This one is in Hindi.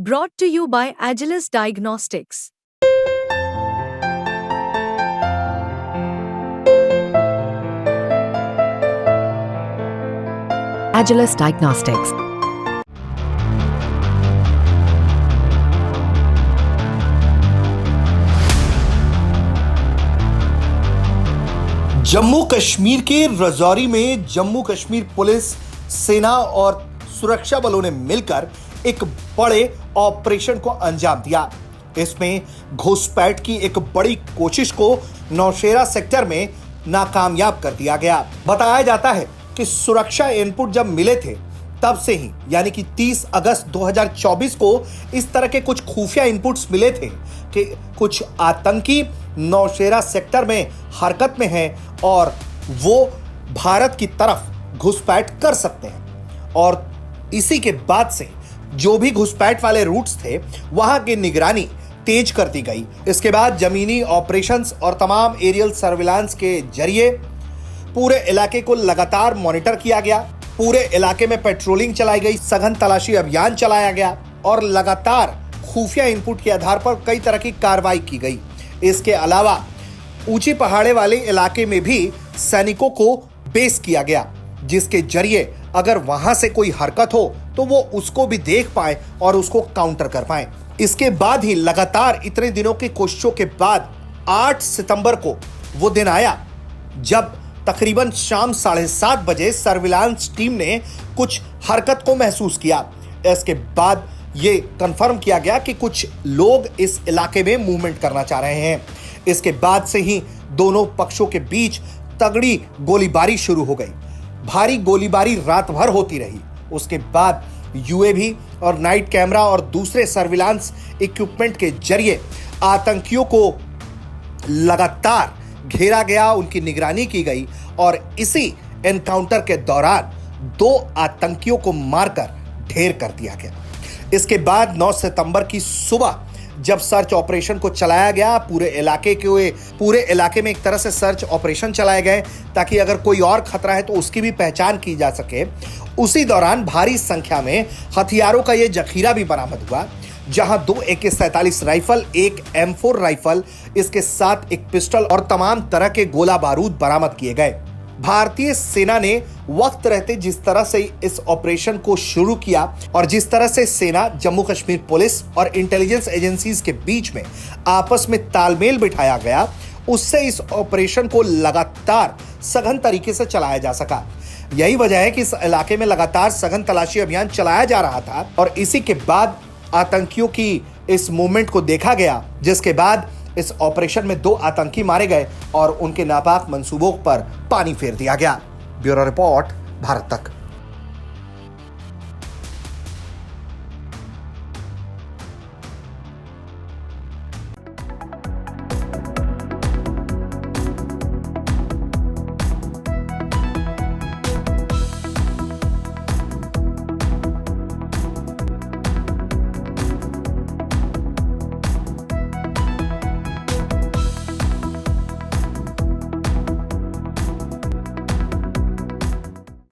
Brought to you by Agilus Diagnostics. Agilus Diagnostics. Jammu Kashmir के राजौरी में जम्मू कश्मीर पुलिस, सेना और सुरक्षा बलों ने मिलकर एक बड़े ऑपरेशन को अंजाम दिया। इसमें घुसपैठ की एक बड़ी कोशिश को नौशेरा सेक्टर में नाकामयाब कर दिया गया। बताया जाता है कि सुरक्षा इनपुट जब मिले थे तब से ही यानी कि 30 अगस्त 2024 को इस तरह के कुछ खुफिया इनपुट्स मिले थे कि कुछ आतंकी नौशेरा सेक्टर में हरकत में हैं और वो भारत की तरफ घुसपैठ कर सकते हैं। और इसी के बाद से जो भी घुसपैठ वाले रूट्स थे वहां की निगरानी तेज कर दी गई। इसके बाद जमीनी ऑपरेशंस और तमाम एरियल सर्विलांस के जरिए पूरे इलाके को लगातार मॉनिटर किया गया। पूरे इलाके में पेट्रोलिंग चलाई गई, सघन तलाशी अभियान चलाया गया और लगातार खुफिया इनपुट के आधार पर कई तरह की कार्रवाई की गई। इसके अलावा ऊंची पहाड़े वाले इलाके में भी सैनिकों को बेस किया गया, जिसके जरिए अगर वहां से कोई हरकत हो तो वो उसको भी देख पाए और उसको काउंटर कर पाए। इसके बाद ही लगातार इतने दिनों की कोशिशों के बाद 8 सितंबर को वो दिन आया जब तकरीबन शाम 7:30 बजे सर्विलांस टीम ने कुछ हरकत को महसूस किया। इसके बाद ये कंफर्म किया गया कि कुछ लोग इस इलाके में मूवमेंट करना चाह रहे हैं। इसके बाद से ही दोनों पक्षों के बीच तगड़ी गोलीबारी शुरू हो गई। भारी गोलीबारी रात भर होती रही। उसके बाद यूएवी और नाइट कैमरा और दूसरे सर्विलांस इक्विपमेंट के जरिए आतंकियों को लगातार घेरा गया, उनकी निगरानी की गई और इसी एनकाउंटर के दौरान 2 आतंकियों को मारकर ढेर कर दिया गया। इसके बाद 9 सितंबर की सुबह जब सर्च ऑपरेशन को चलाया गया, पूरे इलाके में एक तरह से सर्च ऑपरेशन चलाए गए ताकि अगर कोई और खतरा है तो उसकी भी पहचान की जा सके। उसी दौरान भारी संख्या में हथियारों का यह जखीरा भी बरामद हुआ, जहां 2 AK-47 राइफल, 1 M4 राइफल, इसके साथ एक पिस्टल और तमाम तरह के गोला बारूद बरामद किए गए। भारतीय सेना ने वक्त रहते जिस तरह से इस ऑपरेशन को शुरू किया और जिस तरह से सेना, जम्मू कश्मीर पुलिस और इंटेलिजेंस एजेंसीज के बीच में आपस में तालमेल बिठाया गया, उससे इस ऑपरेशन को लगातार सघन तरीके से चलाया जा सका। यही वजह है कि इस इलाके में लगातार सघन तलाशी अभियान चलाया जा रहा था और इसी के बाद आतंकियों की इस मूवमेंट को देखा गया, जिसके बाद इस ऑपरेशन में 2 आतंकी मारे गए और उनके नापाक मंसूबों पर पानी फेर दिया गया। ब्यूरो रिपोर्ट, भारत तक।